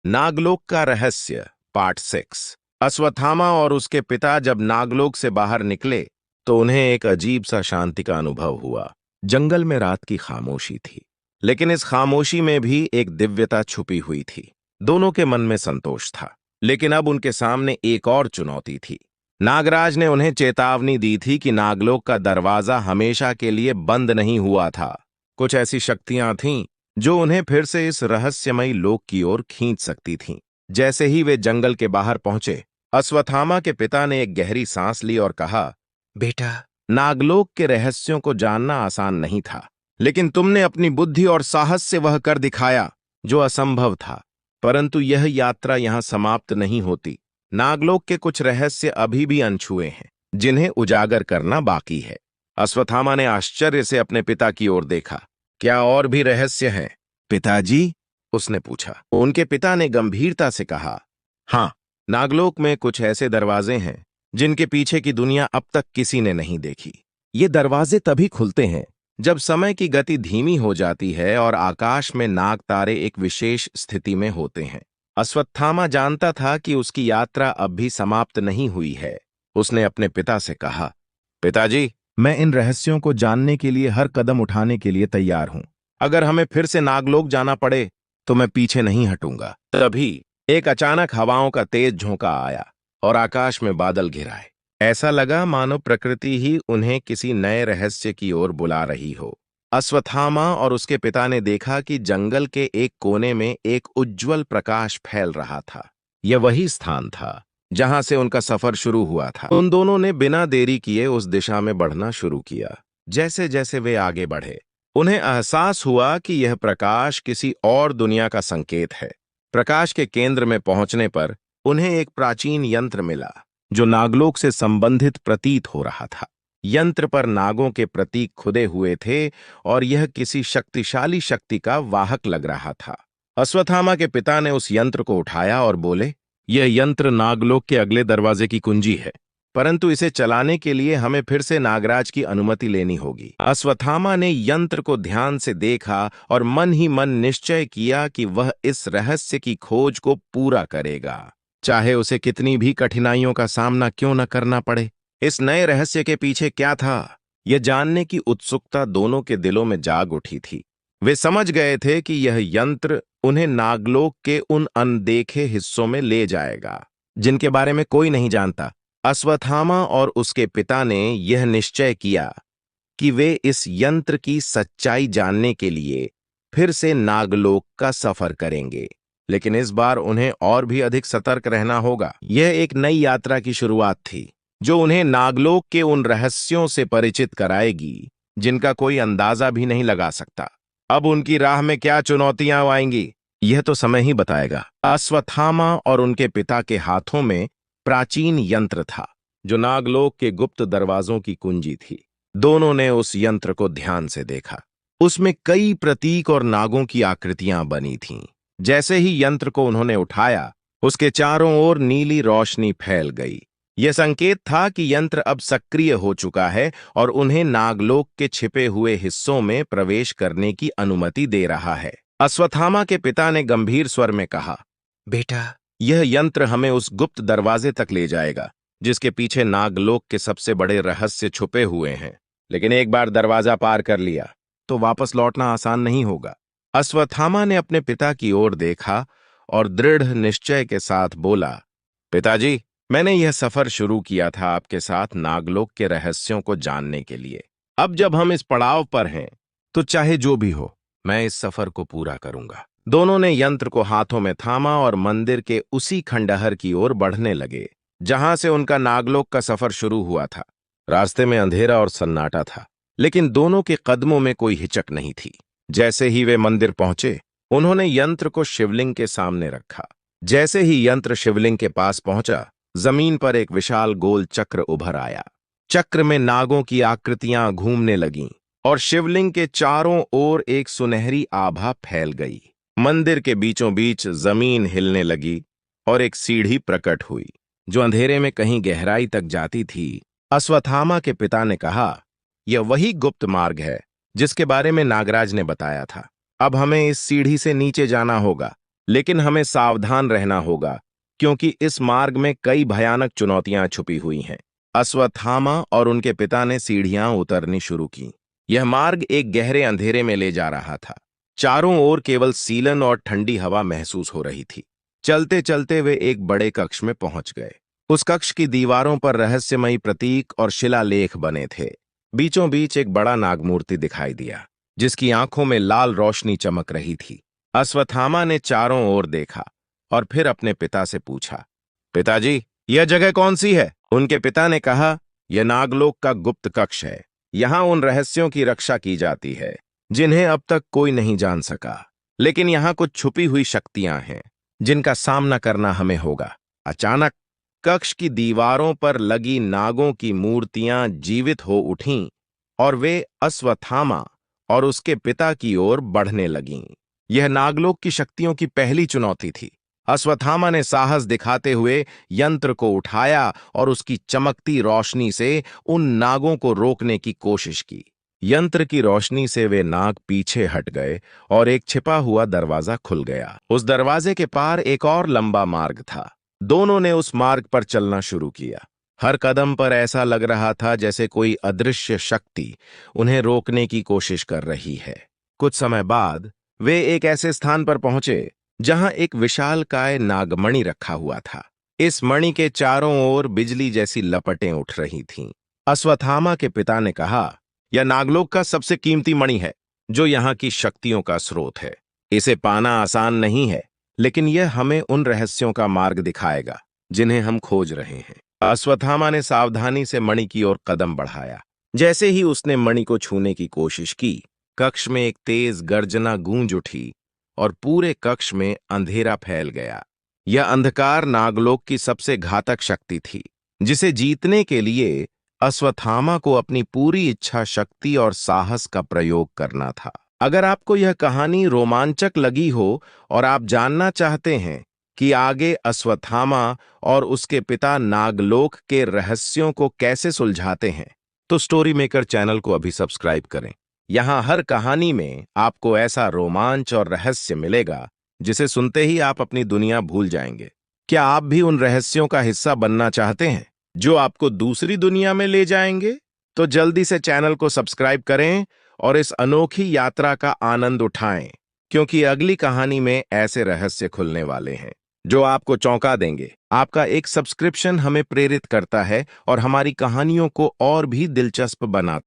नागलोक का रहस्य पार्ट 6। अश्वत्थामा और उसके पिता जब नागलोक से बाहर निकले तो उन्हें एक अजीब सा शांति का अनुभव हुआ। जंगल में रात की खामोशी थी, लेकिन इस खामोशी में भी एक दिव्यता छुपी हुई थी। दोनों के मन में संतोष था, लेकिन अब उनके सामने एक और चुनौती थी। नागराज ने उन्हें चेतावनी दी थी कि नागलोक का दरवाजा हमेशा के लिए बंद नहीं हुआ था। कुछ ऐसी शक्तियां थीं जो उन्हें फिर से इस रहस्यमयी लोक की ओर खींच सकती थीं। जैसे ही वे जंगल के बाहर पहुंचे, अश्वत्थामा के पिता ने एक गहरी सांस ली और कहा, बेटा, नागलोक के रहस्यों को जानना आसान नहीं था, लेकिन तुमने अपनी बुद्धि और साहस से वह कर दिखाया जो असंभव था। परंतु यह यात्रा यहां समाप्त नहीं होती। नागलोक के कुछ रहस्य अभी भी अनछुए हैं, जिन्हें उजागर करना बाकी है। अश्वत्थामा ने आश्चर्य से अपने पिता की ओर देखा। क्या और भी रहस्य हैं, पिताजी? उसने पूछा। उनके पिता ने गंभीरता से कहा, हाँ, नागलोक में कुछ ऐसे दरवाजे हैं जिनके पीछे की दुनिया अब तक किसी ने नहीं देखी। ये दरवाजे तभी खुलते हैं जब समय की गति धीमी हो जाती है और आकाश में नाग तारे एक विशेष स्थिति में होते हैं। अश्वत्थामा जानता था कि उसकी यात्रा अब भी समाप्त नहीं हुई है। उसने अपने पिता से कहा, पिताजी, मैं इन रहस्यों को जानने के लिए हर कदम उठाने के लिए तैयार हूं। अगर हमें फिर से नागलोक जाना पड़े तो मैं पीछे नहीं हटूंगा। तभी एक अचानक हवाओं का तेज झोंका आया और आकाश में बादल घिर आए। ऐसा लगा मानो प्रकृति ही उन्हें किसी नए रहस्य की ओर बुला रही हो। अश्वत्थामा और उसके पिता ने देखा कि जंगल के एक कोने में एक उज्ज्वल प्रकाश फैल रहा था। यह वही स्थान था जहां से उनका सफर शुरू हुआ था। उन दोनों ने बिना देरी किए उस दिशा में बढ़ना शुरू किया। जैसे जैसे वे आगे बढ़े, उन्हें एहसास हुआ कि यह प्रकाश किसी और दुनिया का संकेत है। प्रकाश के केंद्र में पहुंचने पर उन्हें एक प्राचीन यंत्र मिला जो नागलोक से संबंधित प्रतीत हो रहा था। यंत्र पर नागों के प्रतीक खुदे हुए थे और यह किसी शक्तिशाली शक्ति का वाहक लग रहा था। अश्वत्थामा के पिता ने उस यंत्र को उठाया और बोले, यह यंत्र नागलोक के अगले दरवाजे की कुंजी है, परंतु इसे चलाने के लिए हमें फिर से नागराज की अनुमति लेनी होगी। अश्वत्थामा ने यंत्र को ध्यान से देखा और मन ही मन निश्चय किया कि वह इस रहस्य की खोज को पूरा करेगा, चाहे उसे कितनी भी कठिनाइयों का सामना क्यों न करना पड़े। इस नए रहस्य के पीछे क्या था, यह जानने की उत्सुकता दोनों के दिलों में जाग उठी थी। वे समझ गए थे कि यह यंत्र उन्हें नागलोक के उन अनदेखे हिस्सों में ले जाएगा जिनके बारे में कोई नहीं जानता। अश्वत्थामा और उसके पिता ने यह निश्चय किया कि वे इस यंत्र की सच्चाई जानने के लिए फिर से नागलोक का सफर करेंगे, लेकिन इस बार उन्हें और भी अधिक सतर्क रहना होगा। यह एक नई यात्रा की शुरुआत थी जो उन्हें नागलोक के उन रहस्यों से परिचित कराएगी जिनका कोई अंदाजा भी नहीं लगा सकता। अब उनकी राह में क्या चुनौतियां आएंगी, यह तो समय ही बताएगा। अश्वत्थामा और उनके पिता के हाथों में प्राचीन यंत्र था जो नागलोक के गुप्त दरवाजों की कुंजी थी। दोनों ने उस यंत्र को ध्यान से देखा। उसमें कई प्रतीक और नागों की आकृतियां बनी थीं। जैसे ही यंत्र को उन्होंने उठाया, उसके चारों ओर नीली रोशनी फैल गई। यह संकेत था कि यंत्र अब सक्रिय हो चुका है और उन्हें नागलोक के छिपे हुए हिस्सों में प्रवेश करने की अनुमति दे रहा है। अश्वत्थामा के पिता ने गंभीर स्वर में कहा, बेटा, यह यंत्र हमें उस गुप्त दरवाजे तक ले जाएगा जिसके पीछे नागलोक के सबसे बड़े रहस्य छुपे हुए हैं, लेकिन एक बार दरवाजा पार कर लिया तो वापस लौटना आसान नहीं होगा। अश्वत्थामा ने अपने पिता की ओर देखा और दृढ़ निश्चय के साथ बोला, पिताजी, मैंने यह सफर शुरू किया था आपके साथ नागलोक के रहस्यों को जानने के लिए। अब जब हम इस पड़ाव पर हैं तो चाहे जो भी हो, मैं इस सफर को पूरा करूंगा। दोनों ने यंत्र को हाथों में थामा और मंदिर के उसी खंडहर की ओर बढ़ने लगे जहां से उनका नागलोक का सफर शुरू हुआ था। रास्ते में अंधेरा और सन्नाटा था, लेकिन दोनों के कदमों में कोई हिचक नहीं थी। जैसे ही वे मंदिर पहुंचे, उन्होंने यंत्र को शिवलिंग के सामने रखा। जैसे ही यंत्र शिवलिंग के पास पहुंचा, जमीन पर एक विशाल गोल चक्र उभर आया। चक्र में नागों की आकृतियां घूमने लगीं और शिवलिंग के चारों ओर एक सुनहरी आभा फैल गई। मंदिर के बीचों बीच जमीन हिलने लगी और एक सीढ़ी प्रकट हुई जो अंधेरे में कहीं गहराई तक जाती थी। अश्वत्थामा के पिता ने कहा, यह वही गुप्त मार्ग है जिसके बारे में नागराज ने बताया था। अब हमें इस सीढ़ी से नीचे जाना होगा लेकिन हमें सावधान रहना होगा, क्योंकि इस मार्ग में कई भयानक चुनौतियां छुपी हुई हैं। अश्वत्थामा और उनके पिता ने सीढ़ियां उतरनी शुरू की। यह मार्ग एक गहरे अंधेरे में ले जा रहा था। चारों ओर केवल सीलन और ठंडी हवा महसूस हो रही थी। चलते चलते वे एक बड़े कक्ष में पहुंच गए। उस कक्ष की दीवारों पर रहस्यमयी प्रतीक और शिलालेख बने थे। बीचों बीच एक बड़ा नागमूर्ति दिखाई दिया, जिसकी आंखों में लाल रोशनी चमक रही थी। अश्वत्थामा ने चारों ओर देखा और फिर अपने पिता से पूछा, पिताजी, यह जगह कौन सी है? उनके पिता ने कहा, यह नागलोक का गुप्त कक्ष है। यहाँ उन रहस्यों की रक्षा की जाती है जिन्हें अब तक कोई नहीं जान सका। लेकिन यहाँ कुछ छुपी हुई शक्तियां हैं जिनका सामना करना हमें होगा। अचानक कक्ष की दीवारों पर लगी नागों की मूर्तियां जीवित हो उठीं और वे अश्वत्थामा और उसके पिता की ओर बढ़ने लगीं। यह नागलोक की शक्तियों की पहली चुनौती थी। अश्वत्थामा ने साहस दिखाते हुए यंत्र को उठाया और उसकी चमकती रोशनी से उन नागों को रोकने की कोशिश की। यंत्र की रोशनी से वे नाग पीछे हट गए और एक छिपा हुआ दरवाजा खुल गया। उस दरवाजे के पार एक और लंबा मार्ग था। दोनों ने उस मार्ग पर चलना शुरू किया। हर कदम पर ऐसा लग रहा था जैसे कोई अदृश्य शक्ति उन्हें रोकने की कोशिश कर रही है। कुछ समय बाद वे एक ऐसे स्थान पर पहुंचे जहां एक विशालकाय नागमणि रखा हुआ था। इस मणि के चारों ओर बिजली जैसी लपटें उठ रही थीं। अश्वत्थामा के पिता ने कहा, यह नागलोक का सबसे कीमती मणि है, जो यहाँ की शक्तियों का स्रोत है। इसे पाना आसान नहीं है, लेकिन यह हमें उन रहस्यों का मार्ग दिखाएगा जिन्हें हम खोज रहे हैं। अश्वत्थामा ने सावधानी से मणि की ओर कदम बढ़ाया। जैसे ही उसने मणि को छूने की कोशिश की, कक्ष में एक तेज गर्जना गूंज उठी और पूरे कक्ष में अंधेरा फैल गया। यह अंधकार नागलोक की सबसे घातक शक्ति थी, जिसे जीतने के लिए अश्वत्थामा को अपनी पूरी इच्छा शक्ति और साहस का प्रयोग करना था। अगर आपको यह कहानी रोमांचक लगी हो और आप जानना चाहते हैं कि आगे अश्वत्थामा और उसके पिता नागलोक के रहस्यों को कैसे सुलझाते हैं, तो स्टोरी मेकर चैनल को अभी सब्सक्राइब करें। यहाँ हर कहानी में आपको ऐसा रोमांच और रहस्य मिलेगा जिसे सुनते ही आप अपनी दुनिया भूल जाएंगे। क्या आप भी उन रहस्यों का हिस्सा बनना चाहते हैं जो आपको दूसरी दुनिया में ले जाएंगे? तो जल्दी से चैनल को सब्सक्राइब करें और इस अनोखी यात्रा का आनंद उठाएं, क्योंकि अगली कहानी में ऐसे रहस्य खुलने वाले हैं जो आपको चौंका देंगे। आपका एक सब्सक्रिप्शन हमें प्रेरित करता है और हमारी कहानियों को और भी दिलचस्प बनाता है।